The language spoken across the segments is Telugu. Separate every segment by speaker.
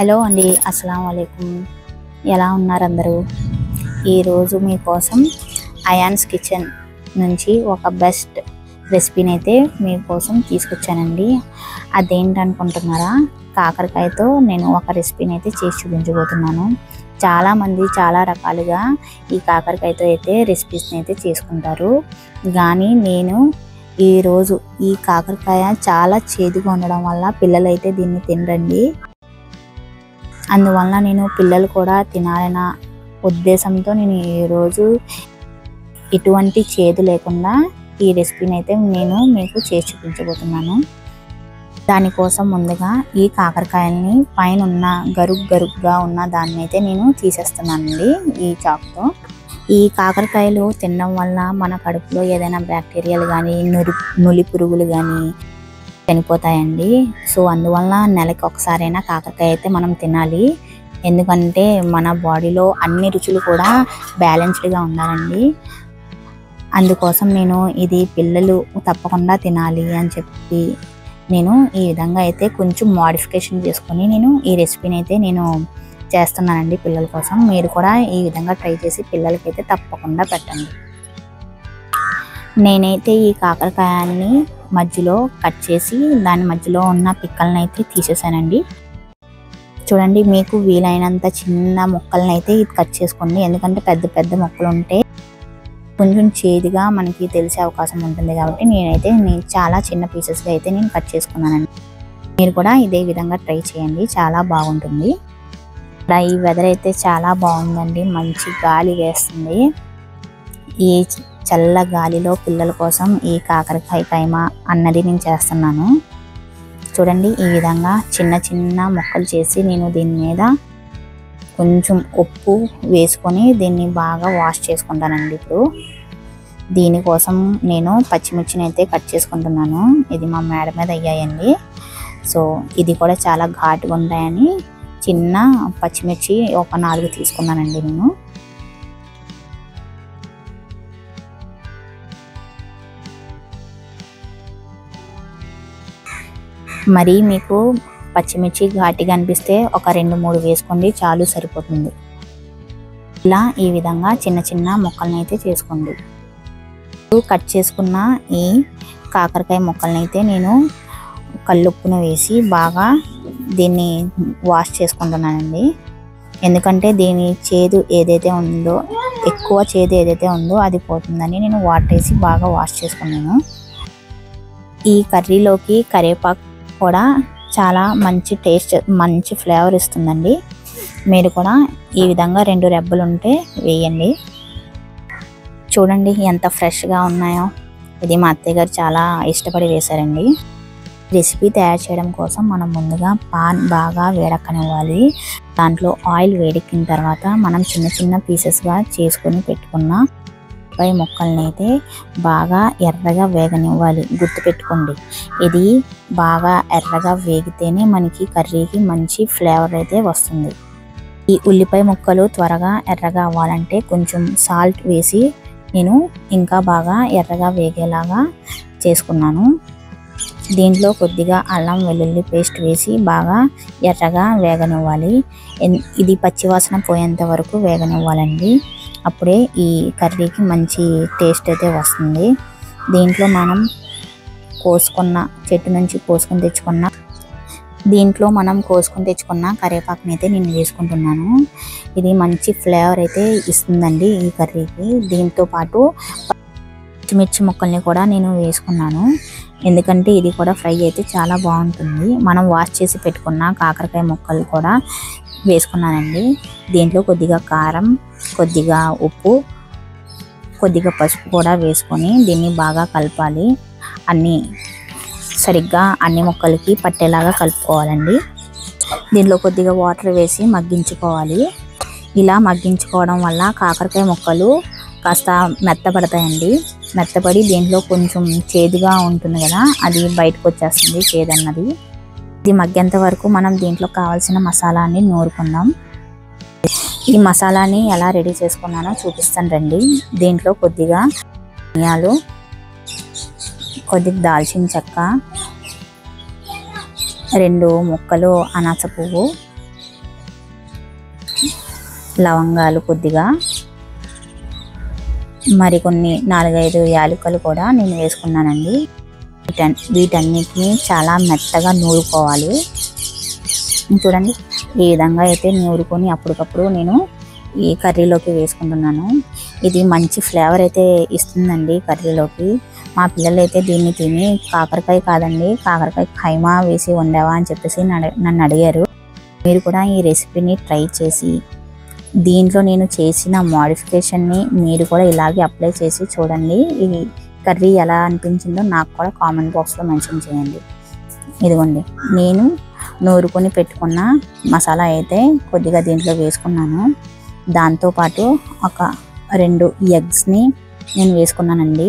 Speaker 1: హలో అండి, అస్సలం వాలేకుమ్. ఎలా ఉన్నారు అందరూ? ఈరోజు మీకోసం అయాన్స్ కిచెన్ నుంచి ఒక బెస్ట్ రెసిపీని అయితే మీకోసం తీసుకొచ్చానండి. అదేంటనుకుంటున్నారా? కాకరకాయతో నేను ఒక రెసిపీని అయితే చేసి చూపించబోతున్నాను. చాలామంది చాలా రకాలుగా ఈ కాకరకాయతో అయితే రెసిపీస్ని అయితే చేసుకుంటారు. కానీ నేను ఈరోజు ఈ కాకరకాయ చాలా చేదుగా ఉండడం వల్ల పిల్లలు అయితే దీన్ని తినరండి. అందువల్ల నేను పిల్లలు కూడా తినాలన్న ఉద్దేశంతో నేను ఈరోజు ఎటువంటి చేదు లేకుండా ఈ రెసిపీని అయితే నేను మీకు చేసి చూపించబోతున్నాను. దానికోసం ముందుగా ఈ కాకరకాయల్ని పైన ఉన్న గరుగ్గా ఉన్న దాన్ని అయితే నేను తీసేస్తున్నానండి ఈ చాకుతో. ఈ కాకరకాయలు తినడం వల్ల మన కడుపులో ఏదైనా బ్యాక్టీరియాలు కానీ నులి పురుగులు కానీ చనిపోతాయండి. సో అందువల్ల నెలకి ఒకసారైనా కాకరకాయ అయితే మనం తినాలి. ఎందుకంటే మన బాడీలో అన్ని రుచులు కూడా బ్యాలెన్స్డ్గా ఉండాలండి. అందుకోసం నేను ఇది పిల్లలు తప్పకుండా తినాలి అని చెప్పి నేను ఈ విధంగా అయితే కొంచెం మోడిఫికేషన్ చేసుకొని నేను ఈ రెసిపీని అయితే నేను చేస్తున్నానండి పిల్లల కోసం. మీరు కూడా ఈ విధంగా ట్రై చేసి పిల్లలకైతే తప్పకుండా పెట్టండి. నేనైతే ఈ కాకరకాయని మధ్యలో కట్ చేసి దాని మధ్యలో ఉన్న పిక్కలను అయితే తీసేసానండి. చూడండి, మీకు వీలైనంత చిన్న ముక్కలను అయితే ఇది కట్ చేసుకోండి. ఎందుకంటే పెద్ద ముక్కలు ఉంటే కొంచెం చేదుగా మనకి తెలిసే అవకాశం ఉంటుంది. కాబట్టి నేనైతే చాలా చిన్న పీసెస్గా అయితే నేను కట్ చేసుకున్నానండి. మీరు కూడా ఇదే విధంగా ట్రై చేయండి, చాలా బాగుంటుంది. ఈ వెదర్ అయితే చాలా బాగుందండి, మంచి గాలి వేస్తుంది. ఈ చల్ల గాలిలో పిల్లల కోసం ఈ కాకరకాయ కైమా అన్నది నేను చేస్తున్నాను. చూడండి, ఈ విధంగా చిన్న ముక్కలు చేసి నేను దీని మీద కొంచెం ఉప్పు వేసుకొని దీన్ని బాగా వాష్ చేసుకుంటానండి. ఇప్పుడు దీనికోసం నేను పచ్చిమిర్చిని అయితే కట్ చేసుకుంటున్నాను. ఇది మా మేడ మీద అయ్యాయండి. సో ఇది కూడా చాలా ఘాటుగా ఉంటాయని చిన్న పచ్చిమిర్చి ఒక 4 తీసుకున్నానండి నేను. మరి మీకు పచ్చిమిర్చి ఘాటిగా అనిపిస్తే ఒక 2-3 వేసుకోండి, చాలు, సరిపోతుంది. ఇలా ఈ విధంగా చిన్న ముక్కలను అయితే చేసుకోండి. కట్ చేసుకున్న ఈ కాకరకాయ ముక్కలను అయితే నేను కల్లుప్పును వేసి బాగా దీన్ని వాష్ చేసుకుంటున్నానండి. ఎందుకంటే దీని చేదు ఏదైతే ఉందో, ఎక్కువ చేదు ఏదైతే ఉందో అది పోతుందని నేను వాటర్ వేసి బాగా వాష్ చేసుకున్నాను. ఈ కర్రీలోకి కరివేపాకు కూడా చాలా మంచి టేస్ట్, మంచి ఫ్లేవర్ ఇస్తుందండి. మీరు కూడా ఈ విధంగా 2 రెబ్బలు ఉంటే వేయండి. చూడండి ఎంత ఫ్రెష్గా ఉన్నాయో. ఇది మా అత్తయ్య గారు చాలా ఇష్టపడి వేశారండి. రెసిపీ తయారు చేయడం కోసం మనం ముందుగా పాన్ బాగా వేడెక్కనివ్వాలి. దాంట్లో ఆయిల్ వేడెక్కిన తర్వాత మనం చిన్న పీసెస్గా చేసుకొని పెట్టుకున్న పై ముక్కల్ని అయితే బాగా ఎర్రగా వేగనివ్వాలి. గుర్తుపెట్టుకోండి, ఇది బాగా ఎర్రగా వేగితేనే మనకి కర్రీకి మంచి ఫ్లేవర్ అయితే వస్తుంది. ఈ ఉల్లిపాయ ముక్కలు త్వరగా ఎర్రగా అవ్వాలంటే కొంచెం సాల్ట్ వేసి నేను ఇంకా బాగా ఎర్రగా వేగేలాగా చేసుకున్నాను. దీంట్లో కొద్దిగా అల్లం వెల్లుల్లి పేస్ట్ వేసి బాగా ఎర్రగా వేగనివ్వాలి. ఇది పచ్చివాసన పోయేంత వరకు వేగనివ్వాలండి. అప్పుడే ఈ కర్రీకి మంచి టేస్ట్ అయితే వస్తుంది. దీంట్లో మనం చెట్టు నుంచి కోసుకొని తెచ్చుకున్న కరివేపాకుని అయితే నేను వేసుకుంటున్నాను. ఇది మంచి ఫ్లేవర్ అయితే ఇస్తుందండి ఈ కర్రీకి. దీంతో పాటు పచ్చిమిర్చి ముక్కల్ని కూడా నేను వేసుకున్నాను. ఎందుకంటే ఇది కూడా ఫ్రై అయితే చాలా బాగుంటుంది. మనం వాష్ చేసి పెట్టుకున్న కాకరకాయ ముక్కలు కూడా వేసుకున్నానండి. దీంట్లో కొద్దిగా కారం, కొద్దిగా ఉప్పు, కొద్దిగా పసుపు కూడా వేసుకొని దీన్ని బాగా కలపాలి. సరిగ్గా అన్ని ముక్కలకి పట్టేలాగా కలుపుకోవాలండి. దీనిలో కొద్దిగా వాటర్ వేసి మగ్గించుకోవాలి. ఇలా మగ్గించుకోవడం వల్ల కాకరకాయ ముక్కలు కాస్త మెత్తపడతాయండి. మెత్తపడి దీంట్లో కొంచెం చేదుగా ఉంటుంది కదా, అది బయటకు వచ్చేస్తుంది చేదన్నది. ఇది మగ్గేంత వరకు మనం దీంట్లో కావాల్సిన మసాలాని నూరుకుందాం. ఈ మసాలాని ఎలా రెడీ చేసుకున్నానో చూపిస్తాను రండి. దీంట్లో కొద్దిగా ధనియాలు, కొద్దిగా దాల్చిన చెక్క, 2 ముక్కలు అనాస పువ్వు, లవంగాలు కొద్దిగా, మరికొన్ని 4-5 యాలకులు కూడా నేను వేసుకున్నానండి. వీటన్నిటిని చాలా మెత్తగా నూరుకోవాలి. చూడండి ఈ విధంగా అయితే నూరుకొని అప్పటికప్పుడు నేను ఈ కర్రీలోకి వేసుకుంటున్నాను. ఇది మంచి ఫ్లేవర్ అయితే ఇస్తుందండి కర్రీలోకి. మా పిల్లలు అయితే దీన్ని తిని కాకరకాయ కాదండి, కాకరకాయ ఖైమా వేసి వండావా అని చెప్పేసి నన్ను అడిగారు. మీరు కూడా ఈ రెసిపీని ట్రై చేసి దీంట్లో నేను చేసిన మోడిఫికేషన్ని మీరు కూడా ఇలాగే అప్లై చేసి చూడండి. ఈ కర్రీ ఎలా అనిపించిందో నాకు కూడా కామెంట్ బాక్స్లో మెన్షన్ చేయండి. ఇదిగోండి నేను నూరుకొని పెట్టుకున్న మసాలా అయితే కొద్దిగా దీంట్లో వేసుకున్నాను. దాంతోపాటు ఒక 2 ఎగ్స్ని నేను వేసుకున్నానండి.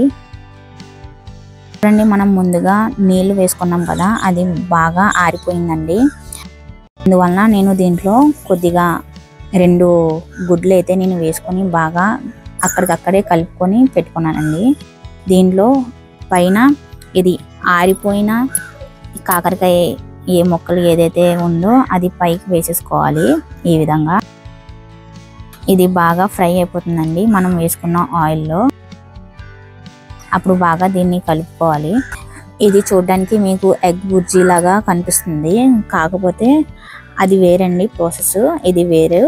Speaker 1: చూడండి మనం ముందుగా నీళ్ళు వేసుకున్నాం కదా, అది బాగా ఆరిపోయిందండి. అందువలన నేను దీంట్లో కొద్దిగా 2 గుడ్లు అయితే నేను వేసుకొని బాగా అక్కడికక్కడే కలుపుకొని పెట్టుకున్నానండి. దీంట్లో పైన ఇది ఆరిపోయిన కాకరకాయ ఏ ముక్కలు ఏదైతే ఉందో అది పైకి వేసేసుకోవాలి. ఈ విధంగా ఇది బాగా ఫ్రై అయిపోతుందండి మనం వేసుకున్న ఆయిల్లో. అప్పుడు బాగా దీన్ని కలుపుకోవాలి. ఇది చూడడానికి మీకు ఎగ్ బుర్జీ లాగా కనిపిస్తుంది, కాకపోతే అది వేరండి ప్రాసెస్, ఇది వేరు.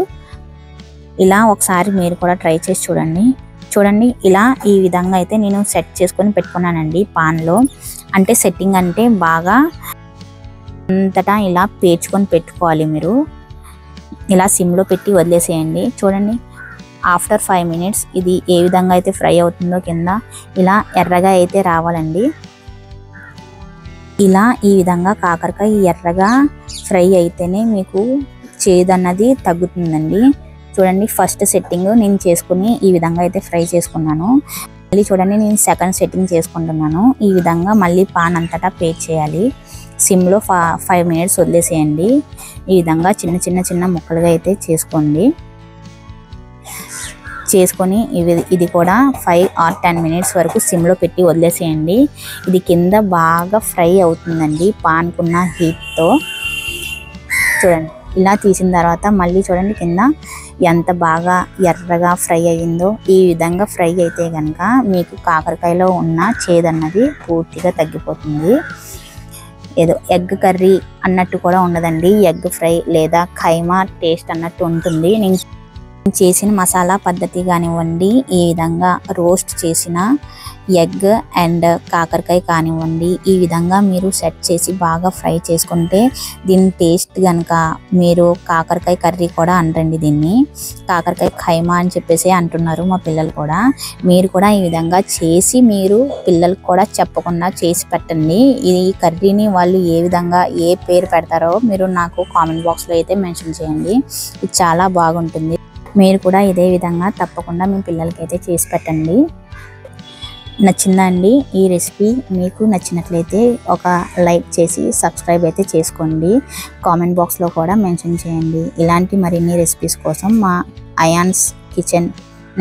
Speaker 1: ఇలా ఒకసారి మీరు కూడా ట్రై చేసి చూడండి. చూడండి ఇలా ఈ విధంగా అయితే నేను సెట్ చేసుకొని పెట్టుకున్నానండి పాన్లో. అంటే సెట్టింగ్ అంటే బాగా అంతటా ఇలా పేర్చుకొని పెట్టుకోవాలి. మీరు ఇలా సిమ్లో పెట్టి వదిలేసేయండి. చూడండి ఆఫ్టర్ 5 మినిట్స్ ఇది ఏ విధంగా అయితే ఫ్రై అవుతుందో కింద ఇలా ఎర్రగా అయితే రావాలండి. ఇలా ఈ విధంగా కాకరకాయ ఎర్రగా ఫ్రై అయితేనే మీకు చేదన్నది తగ్గుతుందండి. చూడండి ఫస్ట్ సెట్టింగ్ నేను చేసుకుని ఈ విధంగా అయితే ఫ్రై చేసుకున్నాను. మళ్ళీ చూడండి నేను సెకండ్ సెట్టింగ్ చేసుకుంటున్నాను. ఈ విధంగా మళ్ళీ పాన్ అంతటా పేర్ చేయాలి. సిమ్లో 5 మినిట్స్ వదిలేసేయండి. ఈ విధంగా చిన్న ముక్కలుగా అయితే చేసుకోండి. చేసుకొని ఇది కూడా 5 or 10 మినిట్స్ వరకు సిమ్లో పెట్టి వదిలేసేయండి. ఇది కింద బాగా ఫ్రై అవుతుందండి పాన్కున్న హీట్తో. చూడండి ఇలా తీసిన తర్వాత మళ్ళీ చూడండి కింద ఎంత బాగా ఎర్రగా ఫ్రై అయ్యిందో. ఈ విధంగా ఫ్రై అయితే కనుక మీకు కాకరకాయలో ఉన్న చేదన్నది పూర్తిగా తగ్గిపోతుంది. ఏదో ఎగ్ కర్రీ అన్నట్టు కూడా ఉండదండి, ఎగ్ ఫ్రై లేదా ఖైమా టేస్ట్ అన్నట్టు ఉంటుంది. నేను చేసిన మసాలా పద్ధతి కానివ్వండి, ఈ విధంగా రోస్ట్ చేసిన ఎగ్ అండ్ కాకరకాయ కానివ్వండి, ఈ విధంగా మీరు సెట్ చేసి బాగా ఫ్రై చేసుకుంటే దీని టేస్ట్ కనుక మీరు కాకరకాయ కర్రీ కూడా అనరండి, దీన్ని కాకరకాయ ఖైమా అని చెప్పేసి అంటున్నారు మా పిల్లలు కూడా. మీరు కూడా ఈ విధంగా చేసి మీరు పిల్లలకు కూడా చెప్పకుండా చేసి పెట్టండి. ఈ కర్రీని వాళ్ళు ఏ విధంగా ఏ పేరు పెడతారో మీరు నాకు కామెంట్ బాక్స్లో అయితే మెన్షన్ చేయండి. ఇది చాలా బాగుంటుంది. మీరు కూడా ఇదే విధంగా తప్పకుండా మీ పిల్లలకైతే చేసి పెట్టండి. నచ్చిందా అండి ఈ రెసిపీ? మీకు నచ్చినట్లయితే ఒక లైక్ చేసి సబ్స్క్రైబ్ అయితే చేసుకోండి. కామెంట్ బాక్స్లో కూడా మెన్షన్ చేయండి. ఇలాంటి మరిన్ని రెసిపీస్ కోసం మా అయాన్స్ కిచెన్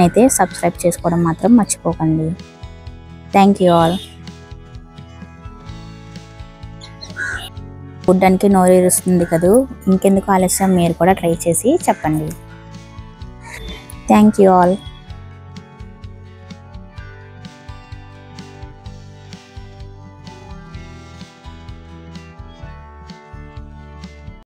Speaker 1: అయితే సబ్స్క్రైబ్ చేసుకోవడం మాత్రం మర్చిపోకండి. Thank you all. చూడ్డానికి నోరూరుస్తుంది కదూ, ఇంకెందుకు ఆలస్యం, మీరు కూడా ట్రై చేసి చెప్పండి. Thank you all.